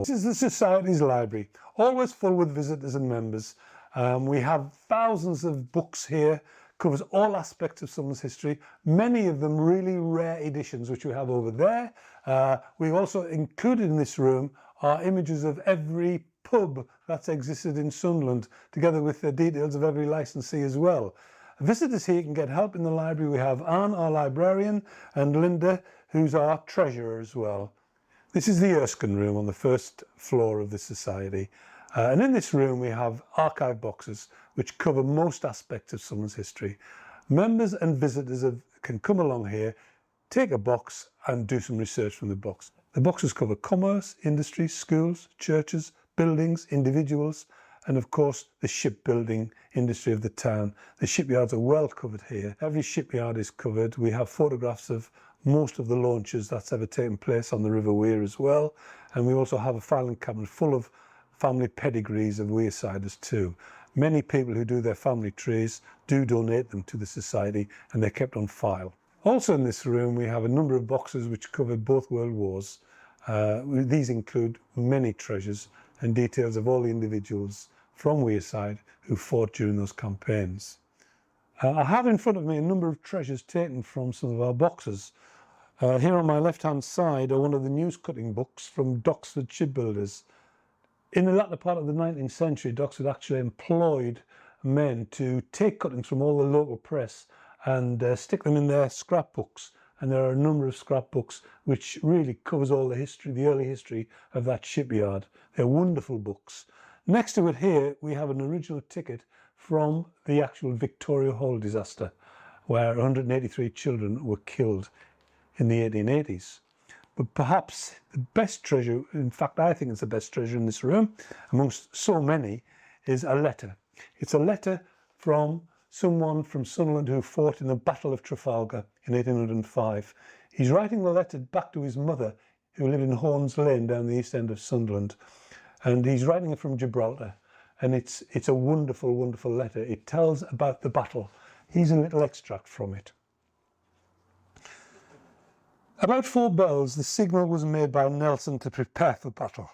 This is the Society's library, always full with visitors and members. We have thousands of books here, covers all aspects of Sunderland's history, many of them really rare editions which we have over there. We've also included in this room are images of every pub that's existed in Sunderland, together with the details of every licensee as well. Visitors here can get help in the library. We have Anne, our librarian, and Linda, who's our treasurer as well. This is the Erskine room on the first floor of the Society. And in this room we have archive boxes which cover most aspects of Sunderland's history. Members and visitors can come along here, take a box and do some research from the box. The boxes cover commerce, industry, schools, churches, buildings, individuals, and of course the shipbuilding industry of the town. The shipyards are well covered here. Every shipyard is covered. We have photographs of most of the launches that's ever taken place on the River Wear as well. And we also have a filing cabinet full of family pedigrees of Wearsiders too. Many people who do their family trees do donate them to the Society, and they're kept on file. Also in this room we have a number of boxes which cover both World Wars. These include many treasures and details of all the individuals from Wearside who fought during those campaigns. I have in front of me a number of treasures taken from some of our boxes. Here on my left hand side are one of the news cutting books from Doxford shipbuilders. In the latter part of the 19th century, Doxford actually employed men to take cuttings from all the local press and stick them in their scrapbooks. And there are a number of scrapbooks which really covers all the history, the early history of that shipyard. They're wonderful books. Next to it here, we have an original ticket from the actual Victoria Hall disaster, where 183 children were killed in the 1880s. But perhaps the best treasure, in fact I think it's the best treasure in this room, amongst so many, is a letter. It's a letter from someone from Sunderland who fought in the Battle of Trafalgar in 1805. He's writing the letter back to his mother, who lived in Horns Lane down the east end of Sunderland. And he's writing it from Gibraltar. And it's a wonderful, wonderful letter. It tells about the battle. Here's a little extract from it. About 4 bells, the signal was made by Nelson to prepare for battle.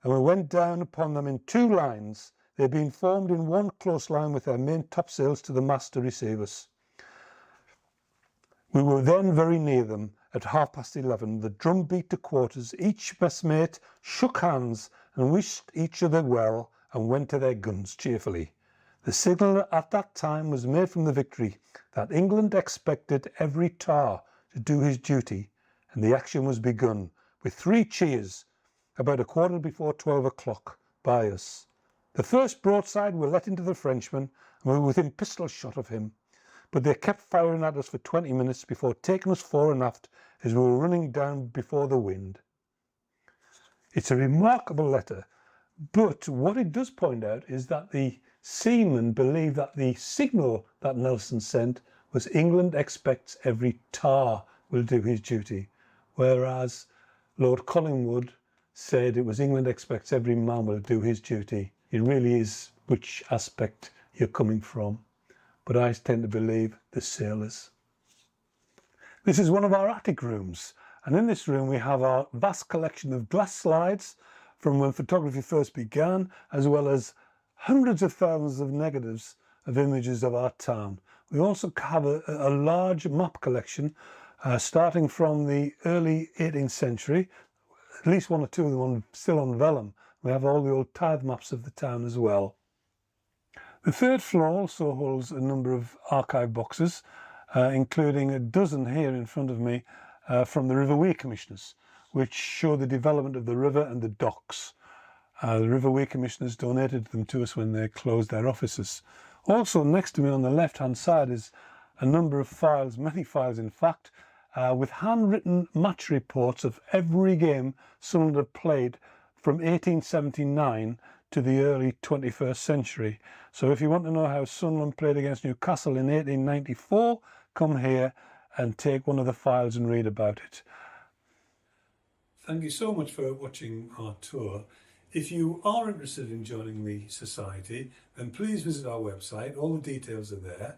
And we went down upon them in 2 lines, they being formed in one close line with their main topsails to the mast to receive us. We were then very near them. At 11:30, the drum beat to quarters. Each messmate shook hands and wished each other well and went to their guns cheerfully. The signal at that time was made from the Victory that England expected every tar to do his duty, and the action was begun with 3 cheers about a quarter before 12 o'clock by us. The first broadside were let into the Frenchman, and we were within pistol shot of him, but they kept firing at us for 20 minutes before taking us fore and aft as we were running down before the wind. It's a remarkable letter, but what it does point out is that the seamen believe that the signal that Nelson sent was England expects every tar will do his duty, whereas Lord Collingwood said it was England expects every man will do his duty. It really is which aspect you're coming from, but I tend to believe the sailors. This is one of our attic rooms, and in this room we have our vast collection of glass slides from when photography first began, as well as hundreds of thousands of negatives of images of our town. We also have a large map collection starting from the early 18th century, at least 1 or 2 of them still on vellum. We have all the old tithe maps of the town as well. The 3rd floor also holds a number of archive boxes, including a dozen here in front of me from the River Wear Commissioners, which show the development of the river and the docks. The River Wear Commissioners donated them to us when they closed their offices. Also next to me on the left hand side is a number of files, many files in fact, with handwritten match reports of every game Sunderland had played from 1879 to the early 21st century. So if you want to know how Sunderland played against Newcastle in 1894, come here and take one of the files and read about it. Thank you so much for watching our tour. If you are interested in joining the Society, then please visit our website. All the details are there.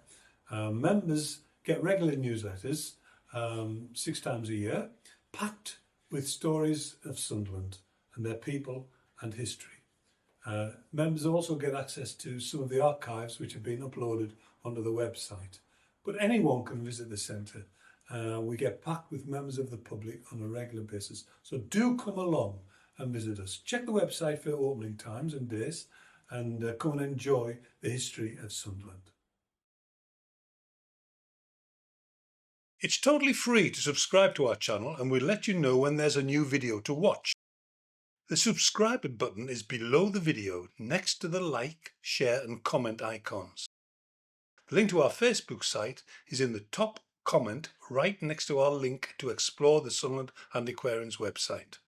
Members get regular newsletters 6 times a year, packed with stories of Sunderland. and their people and history. Members also get access to some of the archives which have been uploaded onto the website. But anyone can visit the centre. We get packed with members of the public on a regular basis. So do come along and visit us. Check the website for opening times and days, and come and enjoy the history of Sunderland. It's totally free to subscribe to our channel, and we'll let you know when there's a new video to watch. The subscribe button is below the video, next to the like, share and comment icons. The link to our Facebook site is in the top comment right next to our link to explore the Sunderland Antiquarians website.